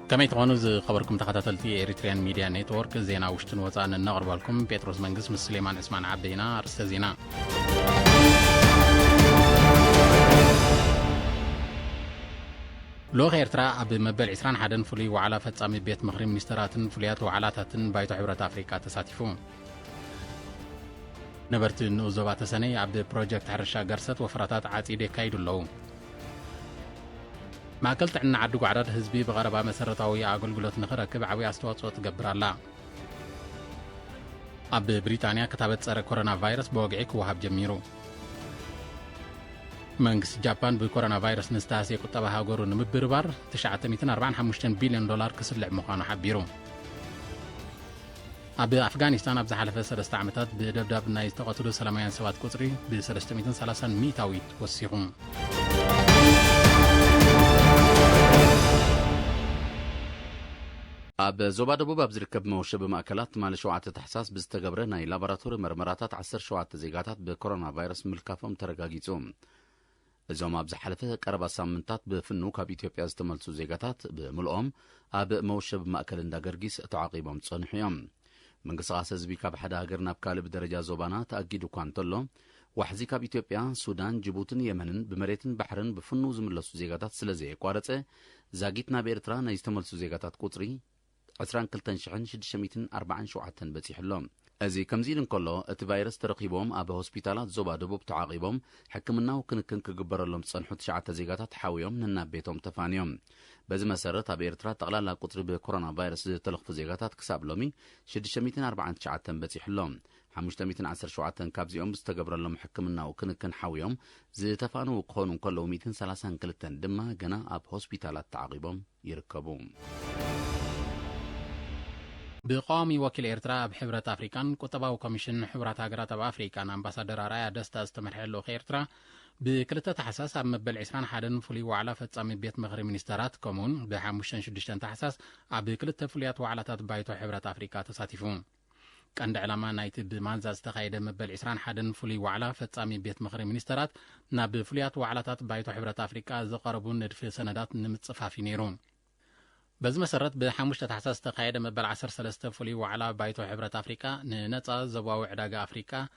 كما يتغنوا خبركم تخطاتلتي إريتريان ميديا نيتورك زينا وشتن وزان النغر بالكم بيتروس منقس من سليمان اسمان عبدينا أرست زينا لوغ إرترا أب مبل عسران حدن فلي وعلى فتسامي بيت مغرب منستراتن فليات وعلاتاتن بايتو حبرة أفريقيا تساتفون نبرت نوزوبات سنة عبد بروجكت حرشا قرصت وفراتات عاتيدي كايدو اللوم ما قلت عنا عدو عدد حزبي بغربا مسرتاوي أقولقلوت نخركب عوي أستواصو تقبر الله أب بريطانيا كتابت سر كورونا فيروس بوقعيك وهاب جميرو منغس جابان بكورونا فيروس نستاسي كتابها غورو نمبربار 945 بليون دولار كسلع مخانو حبيرو أب أفغانستان أب زحلفة 3 عامتات بدبداب نايز تقاتلو سلاميان سوات كتري ب 330 ميتاويت وسيقون أب زوبا دبوب أبزركب موشب مأكلات مال شوعة تحساس بستقبره ناي لابراتوري مرمراتات 10 شوعة زيغاتات بكورونا فيروس ملكافهم ترقاقيتهم زوم أب زحلفة قربا سامنتات بفنو كاب إثيوبيا استملسو زيغاتات بملؤهم أب موشب مأكل اندا قرقيس تعاقيبهم تصنحيهم من قصاص زبي كاب حدا هاجرنا بكالب درجة زوبانا تأكيدو كانتلو وحزي كاب إثيوبيا سودان جيبوتن يمنن بمريتن بحرن بفنو زملسو زيغاتات سلزي قوارتة زاقيتنا بإرترا نايستملسو زيغاتات قطري 22640 بتيح اللهم أزي كمزيل كله الفيروس ترقيبهم أب هوسبيتالات زوبا دبوب تعاقبهم حكمنا وكن كجبر لهم تصنحوا 9 زيغاتات حاويهم من بيتهم تفانيهم بز مسرت أب إرترا تقلال قطر بكورونا فيروس تلخف زيغاتات كساب لومي 649 بتيح اللهم 517 كابزيهم بستقبر لهم حكمنا وكن حاويهم زي تفانوا وقونوا كله 232 دما جنا أب هوسبيتالات تعاقبهم يركبون بقوامي وكيل إرترا بحبرة أفريكان كتباو كوميشن حبرة هاجرات أفريكان أمباسادر أرايا دستا استمرحلو خيرترا بكلتا تحساس أب مبل 20 حدن فلي وعلى فتسامي بيت مغرب منسترات كومون بحاموشن 6 تحساس أب كلتا فليات وعلاتات بايتو حبرة أفريكا تساتفون كان علما نايت بمانزا استخايد مبل 20 حدن فلي وعلى فتسامي بيت مغرب منسترات ناب فليات وعلاتات بايتو حبرة أفريكا زقربون ندف سندات نمتصفافي نيرون بز مسرت بحاموش تحساس تقايد مبل 13 فلي وعلى بايتو حبرة أفريكا ننصا زباوي عداقة أفريكا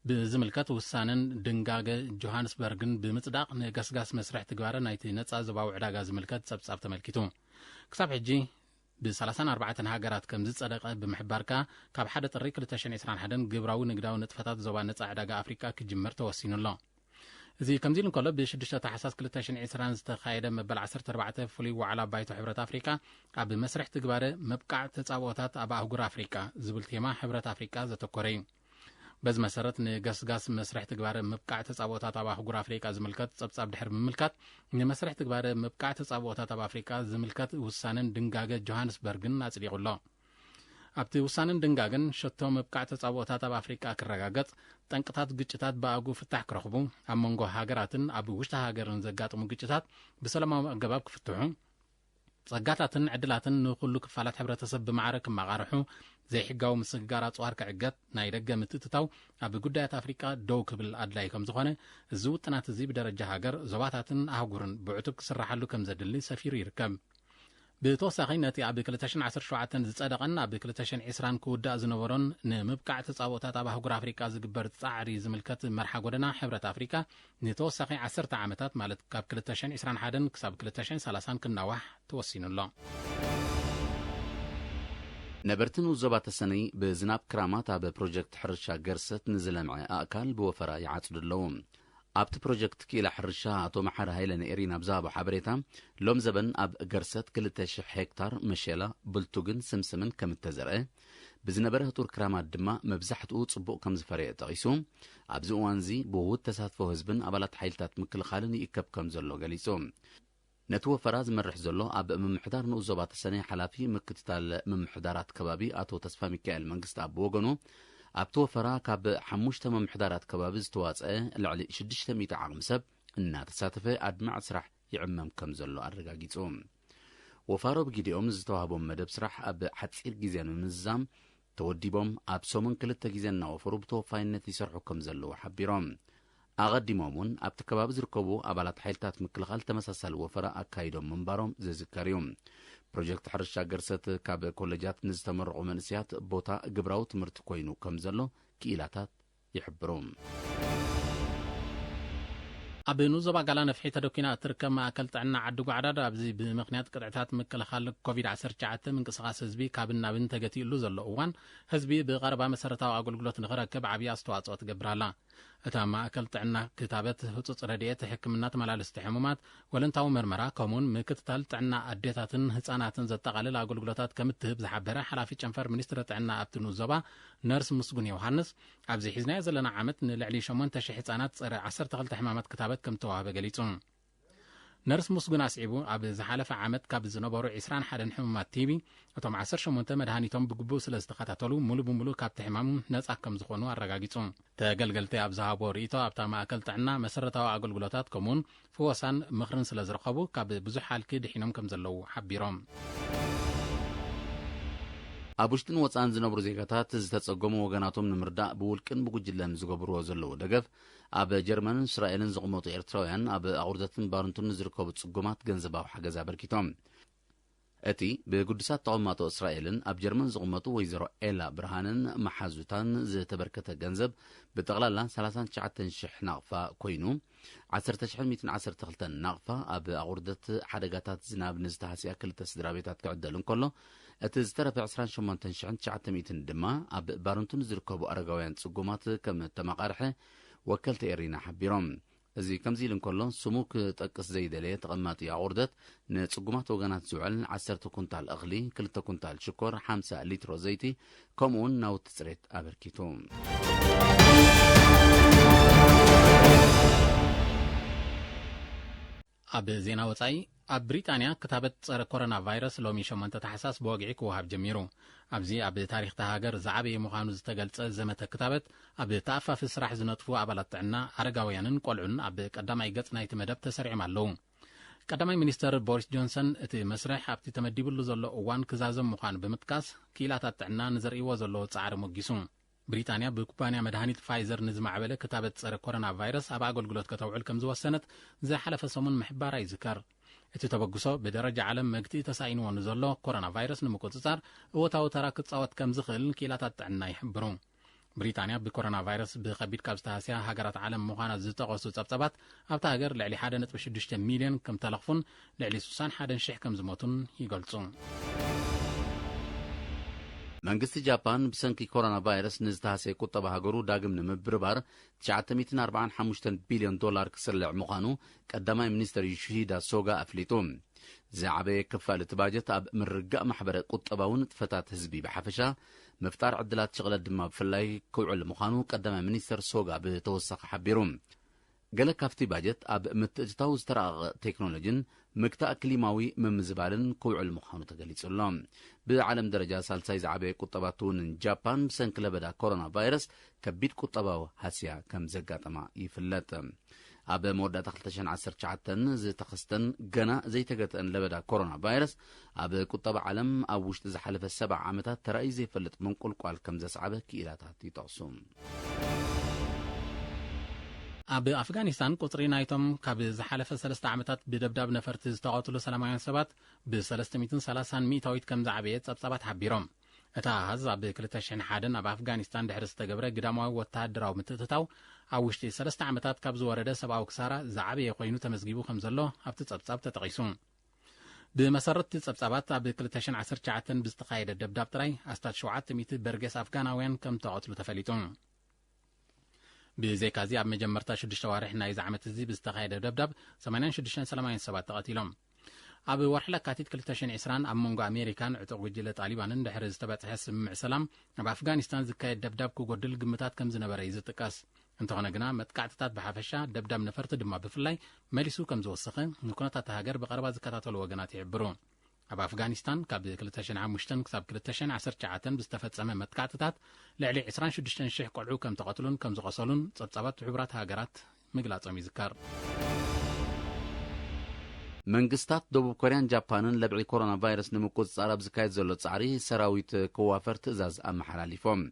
بزملكت وسانن دنقاق جوهانسبرغن بمصداق نقسقاس مسرح تقبار نايتي نصا زباوي عداقة زملكت سبساب تملكتو كساب حجي ب34 هاجرات كم صدقه بمحباركا كاب حدا طريق 2021 قبراو نقداو نطفتات زبا نصا عداقة أفريكا كجمر توسين الله زي كمزيل كله بشدشة تحساس كلتاشن عسران استخايدة مبل 14 فلي وعلى بايتو حبرة أفريكا أب مسرح تقباره مبقع تتصاوتات أب أهجر أفريكا زبلتيما حبرة أفريكا زتكورين بز مسرت نقسقاس مسرح تقباره مبقع تتصاوتات أب أهجر أفريكا زملكت صبصاب دحر مملكت مسرح تقباره مبقع تتصاوتات أب أفريكا زملكت وسانن دنقاقة جوهانسبرغن أصليق الله أبتي وسانن دنقاقن شتو مبقع تتصاوتات أب أفريكا كرقاقت تنقطات قجتات باقو فتح كرخبو أمونغو هاجراتن أبو وشتا هاجرن زقاتمو قجتات بسلام قباب كفتحو صقاتاتن عدلاتن نخلو كفالات حبرتسب بمعارك مغارحو زي حقاو مسقارات صوارك عقات نايدقا متتتاو أبو قدايات أفريكا دو كبل أدلاي كم زخانة الزوت تناتزي بدرجة هاجر زواتاتن أهقورن بعتب كسرحالو كم زدلي سفير يركب بتوسخي نتي أب كلتاشن 10 شوعتن زصدقنا أب كلتاشن 20 كودا زنبرون نمبقع تصاوتات أب هجر أفريكا زقبر تصعري زملكت مرحا غدنا حبرة أفريكا نتوسخي 10 عامتات مالت كاب كلتاشن 21 كساب كلتاشن 30 كناوح توسين الله نبرتن وزبات السني بزناب كرامات أب بروجكت حرشا قرصت نزلمع أكل بوفرا يعصد اللوم أبت بروجكت كيلا حرشا أتو محر هايلن إيرينا بزابو حبريتا لوم زبن أب قرصت كلتاش هكتار مشيلا بلتوغن سمسمن كم التزرقه بزنبره تور كرامات دما مبزحتو صبوق كم زفريق تغيسو أبزو وانزي بوود تساتفو هزبن أبالات حيلتات مكل خالني إكب كم زلو غاليسو نتو فراز مرح زلو أب ممحدار نوزوبات السنة حلافي مكتتال ممحدارات كبابي أتو تصفى ميكائيل منقست أب وغنو أبتو فرا كاب حموشتا ممحدارات كبابز تواسعه العلي 600 عام سب إنها تساتفه أدمع سرح يعمم كم زلو أرقاقيتهم وفارو بجيديهم زتوهبهم مدب سرح أب حتصير جيزان منزام توديبهم أب سومن كلتا جيزان نوفرو بتوفاينة يسرحو كم زلو حبيرهم ኣቐዲሞምን ኣብቲ ከባቢ ዝርከቡ ኣባላት ሓይልታት ምክልኻል ተመሳሳሊ ወፈራ ኣካይዶም ምንባሮም ዝዝከር እዩ ፕሮጀክት ሕርሻ ገርሰት ካብ ኮሌጃት ንዝተመረቑ መንእስያት ቦታ ግብራዊ ትምህርቲ ኮይኑ ከም ዘሎ ክኢላታት ይሕብሩ ኣብ ኑዞባ ጋላ ነፍሒ ተደኪና እትርከብ ማእከል ጥዕና ዓዲ ጓዕዳድ ኣብዚ ብምክንያት ቅጥዕታት ምክልኻል ኮቪድ-19 ምንቅስቓስ ህዝቢ ካብን ናብን ተገቲሉ ዘሎ እዋን ህዝቢ ብቐረባ መሰረታዊ ኣገልግሎት ንኽረክብ ዓብዪ ኣስተዋፅኦ ትገብር ኣላ እታ ማእከል ጥዕና ክታበት ህፁፅ ረድኤት ሕክምና ተመላለስቲ ሕሙማት ወለንታዊ ምርመራ ከምኡውን ምክትታል ጥዕና ኣዴታትን ህፃናትን ዘጠቃልል ኣገልግሎታት ከም እትህብ ዝሓበረ ሓላፊ ጨንፈር ሚኒስትሪ ጥዕና ኣብቲ ኑዞባ ነርስ ምስጉን ዮሃንስ ኣብዚ ሒዝናዮ ዘለና ዓመት ንልዕሊ 8,000 ህፃናት ፀረ 12 ሕማማት ክታበት ከም ተዋህበ ገሊጹ ነርስ ምስጉን ኣስዒቡ ኣብ ዝሓለፈ ዓመት ካብ ዝነበሩ 21 ሕሙማት ቲቢ እቶም 18 መድሃኒቶም ብግቡእ ስለ ዝተኸታተሉ ሙሉ ብምሉእ ካብቲ ሕማም ነፃ ከም ዝኾኑ ኣረጋጊጹ ተገልገልቲ ኣብ ዝሃቦ ርእቶ ኣብታ ማእከል ጥዕና መሰረታዊ ኣገልግሎታት ከምኡውን ፍወሳን ምኽርን ስለ ዝረኸቡ ካብ ብዙሕ ሓልኪ ድሒኖም ከም ዘለዉ ሓቢሮም ኣብ ውሽጥን ወፃን ዝነብሩ ዜጋታት ዝተጸገሙ ወገናቶም ንምርዳእ ብውልቅን ብጉጅለን ዝገብርዎ ዘለዉ ደገፍ ኣብ ጀርመንን እስራኤልን ዝቕመጡ ኤርትራውያን ኣብ ኣቑርደትን ባርንቱን ዝርከቡ ጽጉማት ገንዘባዊ ሓገዝ ኣበርኪቶም እቲ ብጉድሳት ተቐማጦ እስራኤልን ኣብ ጀርመን ዝቕመጡ ወይዘሮ ኤላ ብርሃንን መሓዙታን ዝተበርከተ ገንዘብ ብጠቕላላ 39,000 ናቕፋ ኮይኑ 10,112 ናቕፋ ኣብ ኣቑርደት ሓደጋታት ዝናብ ንዝተሃስያ ክልተ ስድራ ቤታት ክዕደል እንከሎ እቲ ዝተረፈ 28,900 ድማ ኣብ ባርንቱን ዝርከቡ ኣረጋውያን ጽጉማት ከም ተመቃርሐ ወከልቲ ኤሪና ሓቢሮም እዚ ከምዚ ኢሉ እንከሎ ስሙ ክጠቅስ ዘይደለየ ተቐማጢ ኣቑርደት ንጽጉማት ወገናት ዝውዕል 10 ኩንታል እኽሊ 2 ኩንታል ሽኮር 50 ሊትሮ ዘይቲ ከምኡውን ናውቲ ጽሬት ኣበርኪቱ ኣብ ዜና ወፃኢ ኣብ ብሪጣንያ ክታበት ፀረ ኮሮና ቫይረስ ሎሚ 8 ታሕሳስ ብወግዒ ክወሃብ ጀሚሩ ኣብዚ ኣብ ታሪክ ሃገር ዝዓበየ ምዃኑ ዝተገልጸ ዘመተ ክታበት ኣብ ተኣፋፊ ስራሕ ዝነጥፉ ኣባላት ጥዕና ኣረጋውያንን ቆልዑን ኣብ ቀዳማይ ገጽ ናይቲ መደብ ተሰሪዖም ኣለዉ ቀዳማይ ሚኒስተር ቦሪስ ጆንሰን እቲ መስርሕ ኣብቲ ተመዲብሉ ዘሎ እዋን ክዛዘም ምዃኑ ብምጥቃስ ክኢላታት ጥዕና ንዘርእይዎ ዘለዎ ጻዕሪ ሞጊሱ ብሪጣንያ ብኩባንያ መድሃኒት ፋይዘር ንዝማዕበለ ክታበት ፀረ ኮሮና ቫይረስ ኣብ ኣገልግሎት ከተውዕል ከም ዝወሰነት ዝሓለፈ ሰሙን ምሕባራ ይዝከር እቲ ተበግሶ ብደረጃ ዓለም መግቲ ተሳኢንዎ ንዘሎ ኮሮና ቫይረስ ንምቁፅጻር እወታዊ ተራ ክጻወት ከም ዝኽእል ክኢላታት ጥዕና ይሕብሩ ብሪጣንያ ብኮሮና ቫይረስ ብከቢድ ካብ ዝተሃስያ ሃገራት ዓለም ምዃና ዝጠቐሱ ጸብጸባት ኣብታ ሃገር ልዕሊ 1.6 ሚልዮን ከም ተለኽፉን ልዕሊ 61,000 ከም ዝሞቱን ይገልጹ መንግስቲ ጃፓን ብሰንኪ ኮሮና ቫይረስ ንዝተሃሰየ ቁጠባ ሃገሩ ዳግም ንምብርባር 945 ቢልዮን ዶላር ክስርልዕ ምዃኑ ቀዳማይ ሚኒስተር ዮሺሂዳ ሶጋ ኣፍሊጡ ዝዓበየ ክፋል እቲ ባጀት ኣብ ምርጋእ ማሕበረ ቁጠባውን ጥፈታት ህዝቢ ብሓፈሻ ምፍጣር ዕድላት ሽቕለት ድማ ብፍላይ ክውዕል ምዃኑ ቀዳማይ ሚኒስተር ሶጋ ብተወሳኺ ሓቢሩ ገለ ካብቲ ባጀት ኣብ ምትእትታው ዝተረቐቐ ቴክኖሎጂን ምግታእ ክሊማዊ ምምዝባልን ክውዕል ምዃኑ ተገሊጹሎ ብዓለም ደረጃ ሳልሳይ ዝዓበየ ቁጠባት እውን ጃፓን ብሰንኪ ለበዳ ኮሮና ቫይረስ ከቢድ ቁጠባዊ ሃስያ ከም ዘጋጠማ ይፍለጥ ኣብ መወዳእታ 2019 ዝተኸስተን ገና ዘይተገጠን ለበዳ ኮሮና ቫይረስ ኣብ ቁጠባ ዓለም ኣብ ውሽጢ ዝሓለፈ 7 ዓመታት ተራእዩ ዘይፈልጥ መንቁልቋል ከም ዘስዓበ ክኢላታት ይጠቕሱ ኣብ ኣፍጋኒስታን ቁጽሪ ናይቶም ካብ ዝሓለፈ 3 ዓመታት ብደብዳብ ነፈርቲ ዝተቐትሉ ሰላማውያን ሰባት ብ330 ሚእታዊት ከም ዝዓበየ ጸብጻባት ሓቢሮም እታ ሃዝ ኣብ 2001 ኣብ ኣፍጋኒስታን ድሕሪ ዝተገብረ ግዳማዊ ወተሃደራዊ ምትእትታው ኣብ ውሽጢ 3 ዓመታት ካብ ዝወረደ ሰብኣዊ ክሳራ ዝዓበየ ኮይኑ ተመዝጊቡ ከም ዘሎ ኣብቲ ጸብጻብ ተጠቒሱ ብመሰረት ጸብጻባት ኣብ 2019 ብዝተኻየደ ደብዳብ ጥራይ ኣስታት 700 በርጌስ ኣፍጋናውያን ከም ተቐትሉ ተፈሊጡ ብዘይካዚ ኣብ መጀመርታ 6 ዋርሕ ናይ ዝዓመት እዚ ብዝተኻየደ ደብዳብ 86 ሰላማውያን ሰባት ተቐቲሎም ኣብ ወርሒ ለካቲት 2020 ኣብ መንጎ ኣሜሪካን ዕጡቕ ጉጅለ ጣሊባንን ድሕሪ ዝተበጽሐ ስምምዕ ሰላም ኣብ ኣፍጋኒስታን ዝካየድ ደብዳብ ክጎድል ግምታት ከም ዝነበረ ይዝጥቀስ እንተኾነ ግና መጥቃዕትታት ብሓፈሻ ደብዳብ ነፈርቲ ድማ ብፍላይ መሊሱ ከም ዝወሰኸ ንኩነታት ሃገር ብቐረባ ዝከታተሉ ወገናት ይሕብሩ ኣብ ኣፍጋኒስታን ካብ 2005 ክሳብ 2019 ብዝተፈጸመ መጥቃዕትታት ልዕሊ 26,000 ቆልዑ ከም ተቐትሉን ከም ዝቆሰሉን ጸብጻባት ሕቡራት ሃገራት ምግላጾም ይዝከር መንግስታት ደቡብ ኮርያን ጃፓንን ለብዒ ኮሮና ቫይረስ ንምቁፅጻር ኣብ ዝካየድ ዘሎ ጻዕሪ ሰራዊት ክዋፈር ትእዛዝ ኣመሓላሊፎም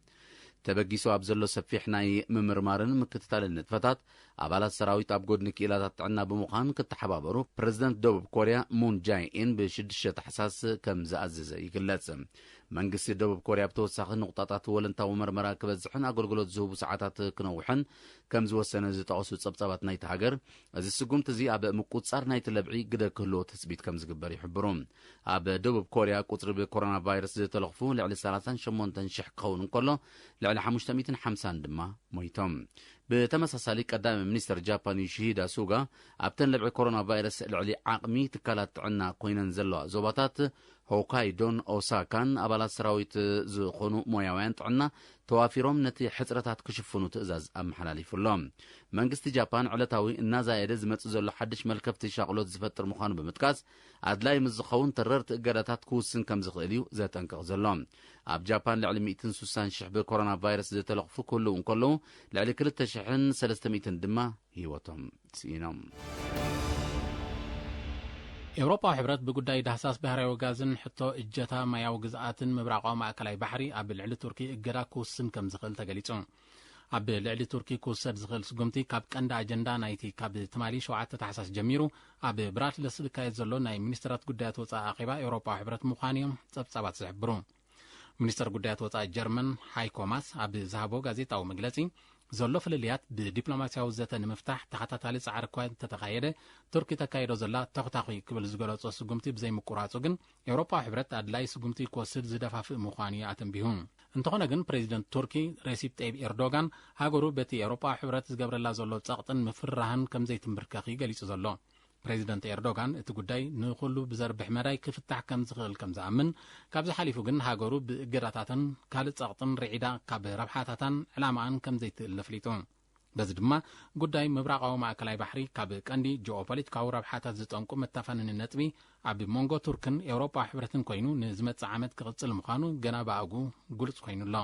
ተበጊሱ ኣብ ዘሎ ሰፊሕ ናይ ምምርማርን ምክትታልን ንጥፈታት ኣባላት ሰራዊት ኣብ ጎድኒ ክኢላታት ጥዕና ብምዃን ክትተሓባበሩ ፕረዚደንት ደቡብ ኮርያ ሙን ጃይኢን ብ6 ታሕሳስ ከም ዝኣዘዘ ይግለጽ። መንግስቲ ደቡብ ኮርያ ብተወሳኺ ንቁጣጣት ወለንታዊ መርመራ ክበዝሕን ኣገልግሎት ዝህቡ ሰዓታት ክነውሕን ከም ዝወሰነ ዝጠቐሱ ጸብጻባት ናይቲ ሃገር እዚ ስጉምቲ እዚ ኣብ ምቁጻር ናይቲ ለብዒ ግደ ክህልዎ ትፅቢት ከም ዝግበር ይሕብሩ። ኣብ ደቡብ ኮርያ ቁፅሪ ብኮሮና ቫይረስ ዝተለኽፉ ልዕሊ 38,000 ክኸውን እንከሎ ልዕሊ 550 ድማ ሞይቶም። ብተመሳሳሊ ቀዳሚ ሚኒስትር ጃፓን ዮሺሂዳ ሱጋ ኣብተን ለብዒ ኮሮና ቫይረስ ልዕሊ ዓቕሚ ትካላት ጥዕና ኮይነን ዘለዋ ዞባታት ሆካይዶን ኦሳካን ኣባላት ሰራዊት ዝኾኑ ሞያውያን ጥዕና ተዋፊሮም ነቲ ሕፅረታት ክሽፍኑ ትእዛዝ ኣመሓላሊፉሎም። መንግስቲ ጃፓን ዕለታዊ እናዛየደ ዝመጽእ ዘሎ ሓድሽ መልከፍቲ ሻቕሎት ዝፈጥር ምዃኑ ብምጥቃስ ኣድላይ ምስ ዝኸውን ተረርቲ እገዳታት ክውስን ከም ዝኽእል እዩ ዘጠንቅቕ ዘሎ። ኣብ ጃፓን ልዕሊ 160,000 ብኮሮና ቫይረስ ዝተለኽፉ ክህልው እንከለዉ ልዕሊ 2,300 ድማ ህይወቶም ስኢኖም። ኤውሮፓዊ ሕብረት ብጉዳይ ዳህሳስ ባህራዊ ጋዝን ሕቶ እጀታ ማያዊ ግዝኣትን ምብራቃዊ ማእከላይ ባሕሪ ኣብ ልዕሊ ቱርኪ እገዳ ክውስን ከም ዝኽእል ተገሊጹ። ኣብ ልዕሊ ቱርኪ ክውሰድ ዝኽእል ስጉምቲ ካብ ቀንዲ ኣጀንዳ ናይቲ ካብ ትማሊ 7 ታሕሳስ ጀሚሩ ኣብ ብራስለስ ዝካየድ ዘሎ ናይ ሚኒስትራት ጉዳያት ወፃኢ ኣኼባ ኤውሮፓዊ ሕብረት ምዃኑ እዮም ጸብጻባት ዝሕብሩ። ሚኒስትር ጉዳያት ወፃኢ ጀርመን ሃይኮ ማስ ኣብ ዝሃቦ ጋዜጣዊ መግለጺ ዘሎ ፍልልያት ብዲፕሎማስያዊ ዘተ ንምፍታሕ ተኸታታሊ ጻዕሪ እኳ እንተተኻየደ ቱርኪ ተካይዶ ዘላ ተኽታኺ ክብል ዝገለጾ ስጉምቲ ብዘይምቁራጹ ግን ኤውሮፓዊ ሕብረት ኣድላይ ስጉምቲ ክወስድ ዝደፋፍእ ምዃኑ እዩ ኣተንቢሁ። እንተኾነ ግን ፕሬዚደንት ቱርኪ ሬሲፕ ጠይብ ኤርዶጋን ሃገሩ በቲ ኤውሮፓዊ ሕብረት ዝገብረላ ዘሎ ጸቕጥን ምፍራህን ከም ዘይትንብርከኺ ገሊጹ ዘሎ። ፕሬዚደንት ኤርዶጋን እቲ ጉዳይ ንኹሉ ብዘርብሕ መዳይ ክፍታሕ ከም ዝኽእል ከም ዝኣምን ካብዚ ሓሊፉ ግን ሃገሩ ብእገዳታትን ካልእ ጸቕጥን ርዒዳ ካብ ረብሓታታን ዕላማን ከም ዘይትእለ ፍሊጡ። በዚ ድማ ጉዳይ ምብራቃዊ ማእከላይ ባሕሪ ካብ ቀንዲ ጂኦፖለቲካዊ ረብሓታት ዝጠንቁ መታፈንን ነጥቢ ኣብ ሞንጎ ቱርክን ኤውሮፓ ሕብረትን ኮይኑ ንዝመጽእ ዓመት ክቕጽል ምዃኑ ገና ብኣጉ ግልጽ ኮይኑሎ።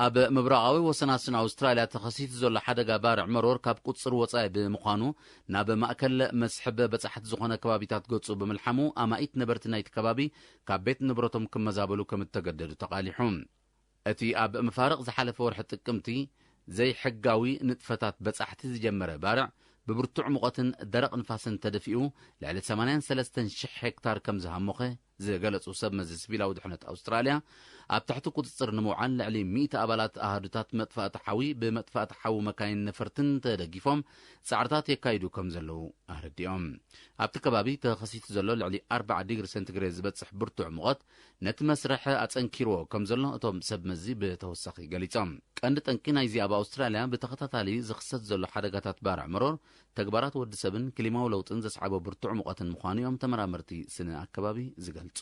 ኣብ ምብራቃዊ ወሰናስን ኣውስትራልያ ተኸሲቱ ዘሎ ሓደጋ ባርዕ መሮር ካብ ቁፅር ወፃኢ ብምዃኑ ናብ ማእከል መስሕብ በጻሕቲ ዝኾነ ከባቢታት ገጹ ብምልሓሙ ኣማኢት ነበርቲ ናይቲ ከባቢ ካብ ቤት ንብረቶም ክመዛበሉ ከም እተገደዱ ተቓሊሑ። እቲ ኣብ ምፋርቕ ዝሓለፈ ወርሒ ጥቅምቲ ዘይሕጋዊ ንጥፈታት በጻሕቲ ዝጀመረ ባርዕ ብብርቱዕ ሙቐትን ደረቕ ንፋስን ተደፊኡ ልዕሊ 83,000 ሄክታር ከም ዝሃሞኸ ዝገለጹ ሰብ መዚ ሲቪላዊ ድሕነት ኣውስትራልያ ኣብ ትሕቲ ቁፅፅር ንምውዓል ልዕሊ 100 ኣባላት ኣሃዱታት መጥፋእቲ ሓዊ ብመጥፋእቲ ሓዊ መካይን ነፈርትን ተደጊፎም ጻዕርታት የካይዱ ከም ዘለዉ ኣረዲኦም። ኣብቲ ከባቢ ተኸሲቱ ዘሎ ልዕሊ 40 ዲግሪ ሴንቲግሬድ ዝበጽሕ ብርቱዕ ሙቐት ነቲ መስርሕ ኣጸንኪርዎ ከም ዘሎ እቶም ሰብ መዚ ብተወሳኺ ገሊጾም። ቀንዲ ጠንቂ ናይዚ ኣብ ኣውስትራልያ ብተኸታታሊ ዝኽሰት ዘሎ ሓደጋታት ባርዕ መሮር ተግባራት ወዲ ሰብን ክሊማዊ ለውጥን ዘስዓቦ ብርቱዕ ሙቐትን ምዃኑ እዮም ተመራመርቲ ስነ ኣከባቢ ዝገልጹ።